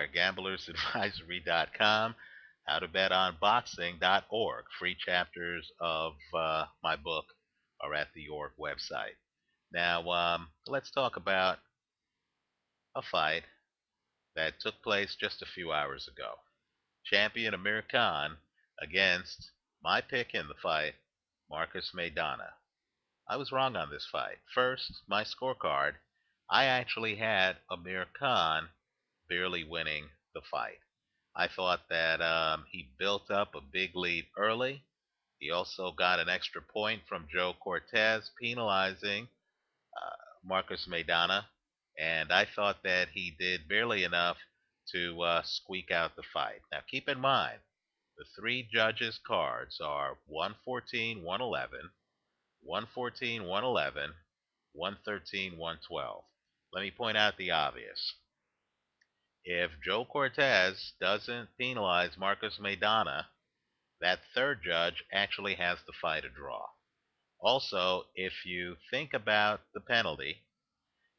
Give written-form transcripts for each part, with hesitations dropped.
gamblersadvisory.com, howtobetonboxing.org. Free chapters of my book are at the York website. Now, let's talk about a fight that took place just a few hours ago. Champion Amir Khan against my pick in the fight, Marcus Maidana. I was wrong on this fight. First, my scorecard, I actually had Amir Khan barely winning the fight. I thought that he built up a big lead early. He also got an extra point from Joe Cortez penalizing Marcus Maidana, and I thought that he did barely enough to squeak out the fight. Now, keep in mind, the three judges' cards are 114, 111, 114, 111, 113, 112. Let me point out the obvious. If Joe Cortez doesn't penalize Marcus Maidana, that third judge actually has the fight a draw. Also, if you think about the penalty,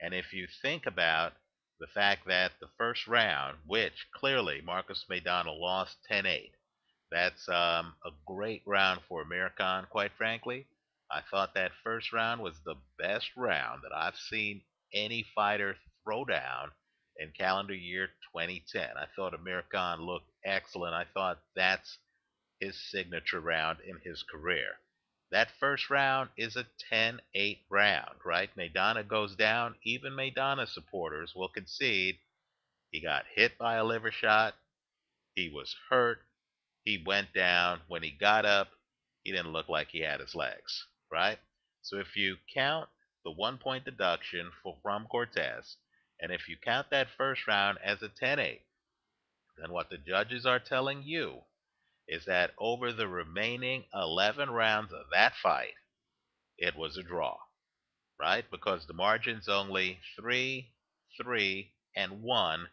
and if you think about the fact that the first round, which clearly Marcus Maidana lost 10-8, that's a great round for Amir Khan, quite frankly. I thought that first round was the best round that I've seen any fighter throw down in calendar year 2010. I thought Amir Khan looked excellent. I thought that's his signature round in his career. That first round is a 10-8 round, right? Maidana goes down. Even Maidana supporters will concede he got hit by a liver shot. He was hurt. He went down. When he got up, he didn't look like he had his legs, right? So if you count the 1 point deduction from Cortez, and if you count that first round as a 10-8, then what the judges are telling you is that over the remaining 11 rounds of that fight, it was a draw, right? Because the margin's only 3, 3, and 1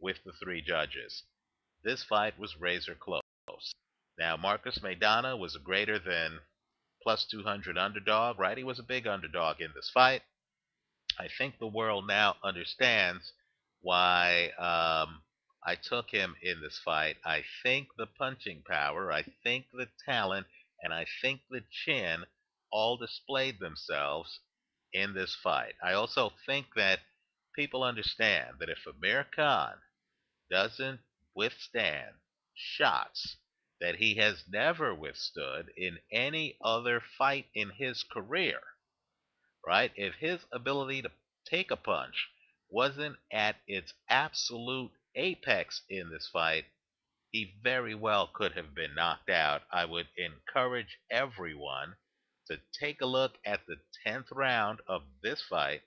with the three judges. This fight was razor close. Now, Marcus Maidana was a greater than plus 200 underdog, right? He was a big underdog in this fight. I think the world now understands why I took him in this fight. I think the punching power, I think the talent, and I think the chin all displayed themselves in this fight. I also think that people understand that if Amir Khan doesn't withstand shots that he has never withstood in any other fight in his career, right? If his ability to take a punch wasn't at its absolute apex in this fight, he very well could have been knocked out. I would encourage everyone to take a look at the 10th round of this fight.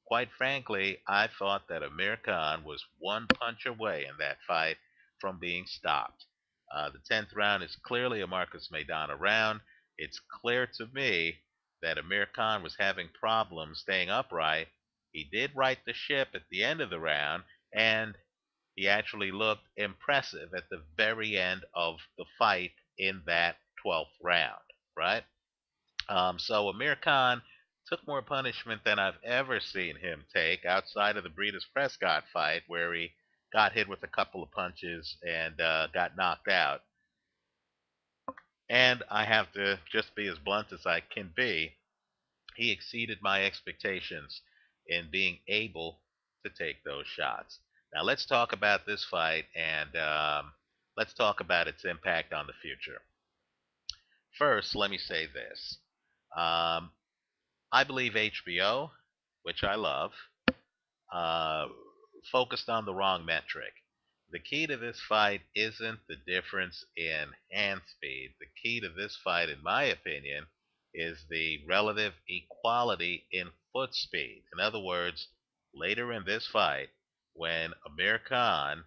Quite frankly, I thought that Amir Khan was one punch away in that fight from being stopped. The 10th round is clearly a Marcus Maidana round. It's clear to me that Amir Khan was having problems staying upright. He did right the ship at the end of the round, and he actually looked impressive at the very end of the fight in that 12th round, right? So Amir Khan took more punishment than I've ever seen him take outside of the Breeders' Prescott fight, where he got hit with a couple of punches and got knocked out. And I have to just be as blunt as I can be. He exceeded my expectations in being able to take those shots. Now let's talk about this fight and let's talk about its impact on the future. First, let me say this. Um, I believe HBO, which I love, uh, focused on the wrong metric. The key to this fight isn't the difference in hand speed. The key to this fight, in my opinion, is the relative equality in foot speed. In other words, later in this fight, when Amir Khan,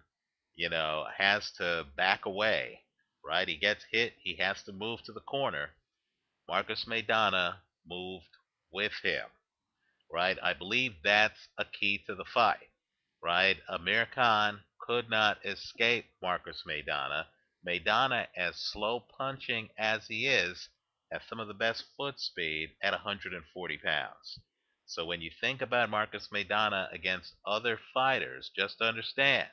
has to back away, right? He gets hit, he has to move to the corner. Marcus Maidana moved with him, right? I believe that's a key to the fight, right? Amir Khan could not escape Marcus Maidana. Maidana, as slow punching as he is, has some of the best foot speed at 140 pounds. So when you think about Marcus Maidana against other fighters, just understand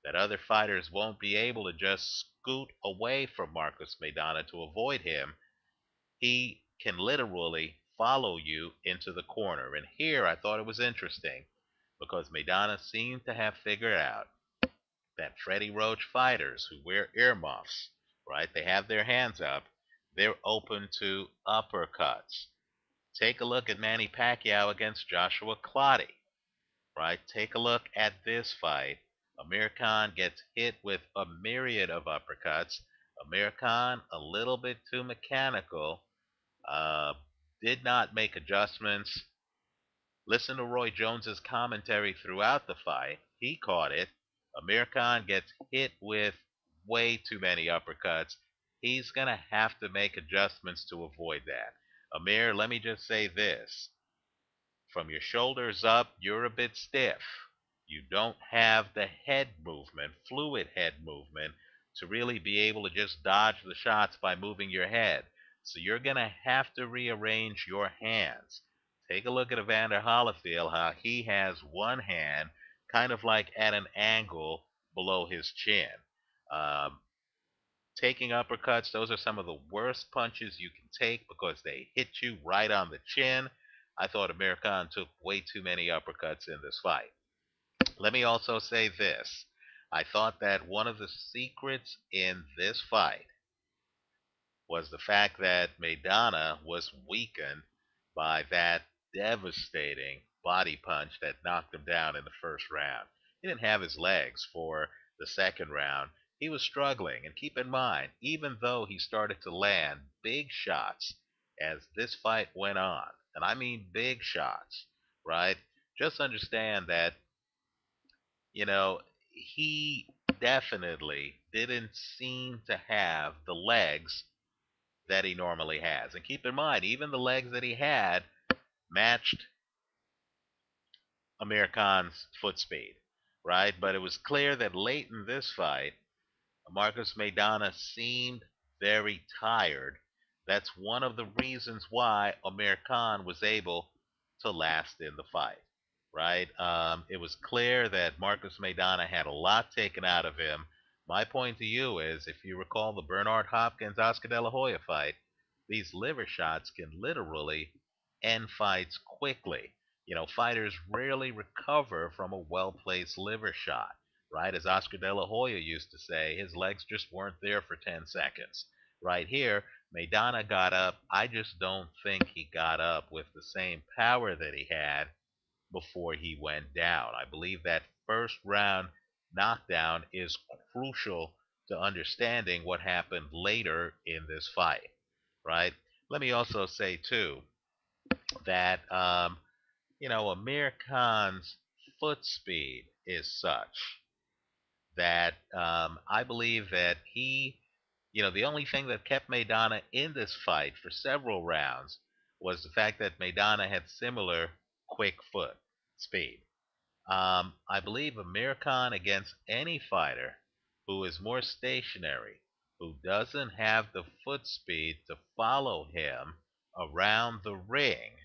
that other fighters won't be able to just scoot away from Marcus Maidana to avoid him. He can literally follow you into the corner. And here I thought it was interesting because Maidana seemed to have figured out that Freddie Roach fighters who wear earmuffs, right, they have their hands up, they're open to uppercuts. Take a look at Manny Pacquiao against Joshua Clottey, right? Take a look at this fight. Amir Khan gets hit with a myriad of uppercuts. Amir Khan, a little bit too mechanical, uh, did not make adjustments. Listen to Roy Jones's commentary throughout the fight. He caught it. Amir Khan gets hit with way too many uppercuts. He's going to have to make adjustments to avoid that. Amir, let me just say this. From your shoulders up, you're a bit stiff. You don't have the head movement, fluid head movement, to really be able to just dodge the shots by moving your head. So you're going to have to rearrange your hands. Take a look at Evander Holyfield, how he has one hand kind of like at an angle below his chin. Um, Taking uppercuts, those are some of the worst punches you can take because they hit you right on the chin. I thought Amir Khan took way too many uppercuts in this fight. Let me also say this. I thought that one of the secrets in this fight was the fact that Maidana was weakened by that devastating body punch that knocked him down in the first round. He didn't have his legs for the second round. He was struggling. And keep in mind, even though he started to land big shots as this fight went on, and I mean big shots, right? Just understand that, you know, he definitely didn't seem to have the legs that he normally has. And keep in mind, even the legs that he had matched Amir Khan's foot speed, right? But it was clear that late in this fight, Marcus Maidana seemed very tired. That's one of the reasons why Amir Khan was able to last in the fight, right? It was clear that Marcus Maidana had a lot taken out of him. My point to you is, if you recall the Bernard Hopkins Oscar De La Hoya fight, these liver shots can literally end fights quickly. Fighters rarely recover from a well placed liver shot, right? As Oscar De La Hoya used to say, his legs just weren't there for 10 seconds. Right here, Maidana got up. I just don't think he got up with the same power that he had before he went down. I believe that first round knockdown is crucial to understanding what happened later in this fight, right? Let me also say, too, that, Amir Khan's foot speed is such that I believe that the only thing that kept Maidana in this fight for several rounds was the fact that Maidana had similar quick foot speed. I believe Amir Khan against any fighter who is more stationary, who doesn't have the foot speed to follow him around the ring,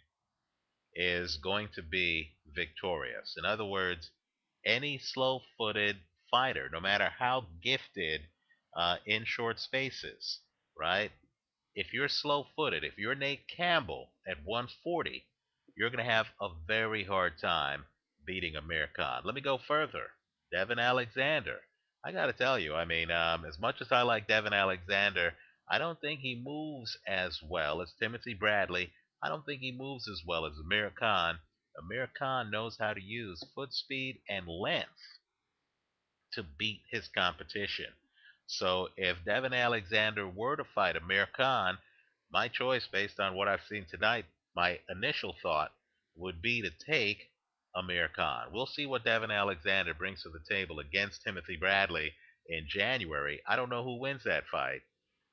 is going to be victorious. In other words, any slow footed fighter, no matter how gifted in short spaces, right? If you're slow footed, if you're Nate Campbell at 140, you're going to have a very hard time beating Amir Khan. Let me go further. Devin Alexander. I got to tell you, I mean, as much as I like Devin Alexander, I don't think he moves as well as Timothy Bradley. I don't think he moves as well as Amir Khan. Amir Khan knows how to use foot speed and length to beat his competition. So if Devin Alexander were to fight Amir Khan, my choice, based on what I've seen tonight, my initial thought would be to take Amir Khan. We'll see what Devin Alexander brings to the table against Timothy Bradley in January. I don't know who wins that fight,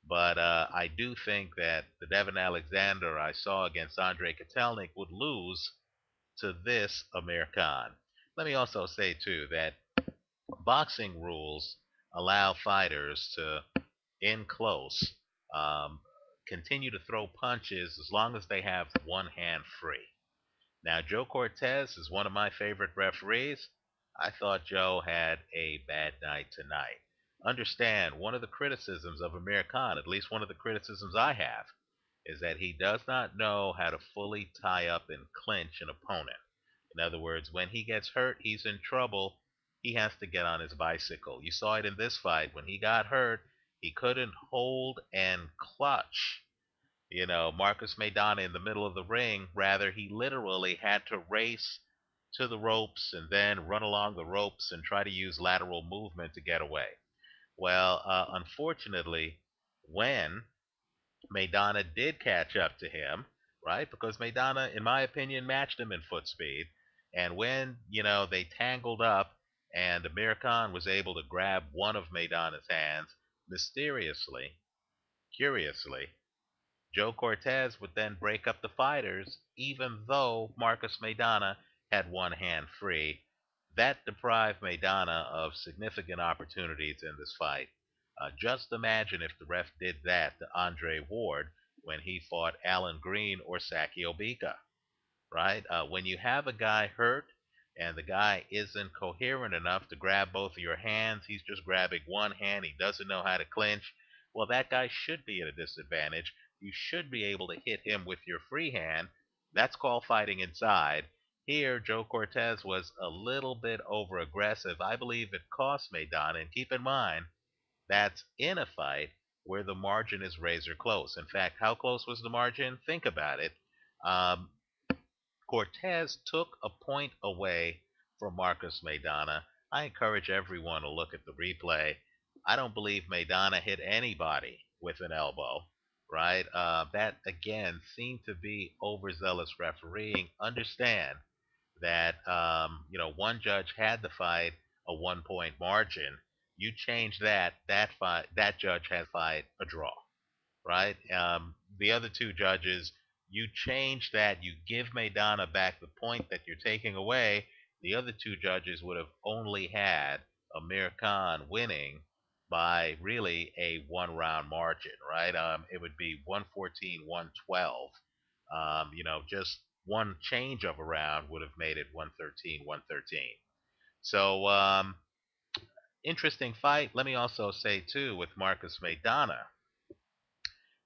but I do think that the Devin Alexander I saw against Andre Kotelnik would lose to this Amir Khan. Let me also say, too, that boxing rules allow fighters to, in close, um, continue to throw punches as long as they have one hand free. Now, Joe Cortez is one of my favorite referees. I thought Joe had a bad night tonight. Understand, one of the criticisms of Amir Khan, at least one of the criticisms I have, is that he does not know how to fully tie up and clinch an opponent. In other words, when he gets hurt, he's in trouble. He has to get on his bicycle. You saw it in this fight. When he got hurt, he couldn't hold and clutch. Marcus Maidana in the middle of the ring. Rather, he literally had to race to the ropes and then run along the ropes and try to use lateral movement to get away. Well, unfortunately, when Maidana did catch up to him, right? Because Maidana, in my opinion, matched him in foot speed. And when, they tangled up and Amir Khan was able to grab one of Maidana's hands, mysteriously, curiously, Joe Cortez would then break up the fighters, even though Marcus Maidana had one hand free. That deprived Maidana of significant opportunities in this fight. Just imagine if the ref did that to Andre Ward when he fought Alan Green or Sakio Bika, right? When you have a guy hurt and the guy isn't coherent enough to grab both of your hands, he's just grabbing one hand, he doesn't know how to clinch. Well, that guy should be at a disadvantage. You should be able to hit him with your free hand. That's called fighting inside. Here, Joe Cortez was a little bit over aggressive. I believe it cost Maidana. And keep in mind, that's in a fight where the margin is razor close. In fact, how close was the margin? Think about it. Um, Cortez took a point away from Marcus Maidana. I encourage everyone to look at the replay. I don't believe Maidana hit anybody with an elbow, right? That, again, seemed to be overzealous refereeing. Understand that, one judge had the fight a 1 point margin. You change that judge has fight a draw, right? The other two judges, you change that, you give Maidana back the point that you're taking away. The other two judges would have only had Amir Khan winning by really a 1 round margin, right? It would be 114, 112. Just one change of a round would have made it 113, 113. So, interesting fight. Let me also say, too, with Marcus Maidana,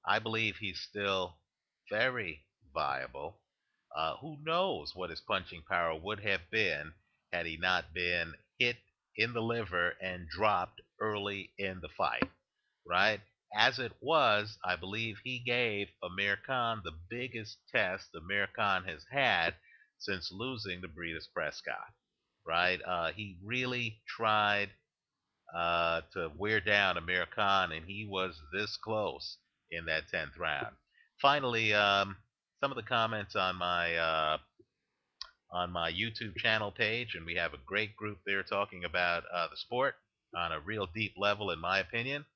I believe he's still very viable. Who knows what his punching power would have been had he not been hit in the liver and dropped early in the fight, right? As it was, I believe he gave Amir Khan the biggest test Amir Khan has had since losing to Breedis Prescott, right? He really tried to wear down Amir Khan, and he was this close in that 10th round. Finally, some of the comments on my YouTube channel page, and we have a great group there talking about the sport on a real deep level, in my opinion.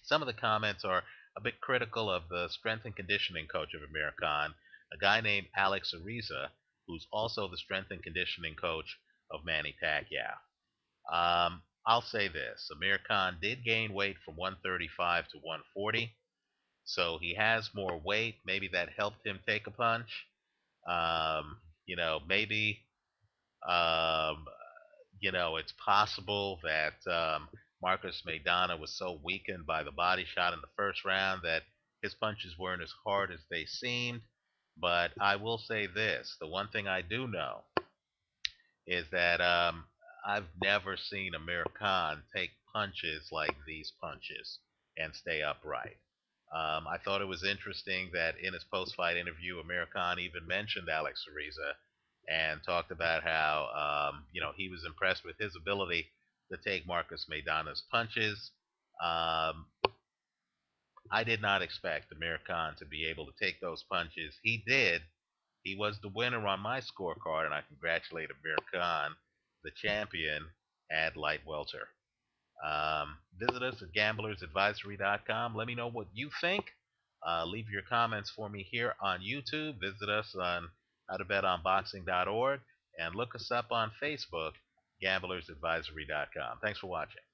Some of the comments are a bit critical of the strength and conditioning coach of Amir Khan, a guy named Alex Ariza, who's also the strength and conditioning coach of Manny Pacquiao. I'll say this: Amir Khan did gain weight from 135 to 140, so he has more weight. Maybe that helped him take a punch. Maybe um, it's possible that Marcus Maidana was so weakened by the body shot in the first round that his punches weren't as hard as they seemed. But I will say this: the one thing I do know is that I've never seen Amir Khan take punches like these punches and stay upright. I thought it was interesting that in his post-fight interview, Amir Khan even mentioned Alex Ariza and talked about how he was impressed with his ability to take Marcus Maidana's punches. Um, I did not expect Amir Khan to be able to take those punches. He did. He was the winner on my scorecard, and I congratulate Amir Khan, the champion at light welter. Visit us at gamblersadvisory.com. Let me know what you think. Leave your comments for me here on YouTube. Visit us on howtobetonboxing.org and look us up on Facebook, gamblersadvisory.com. Thanks for watching.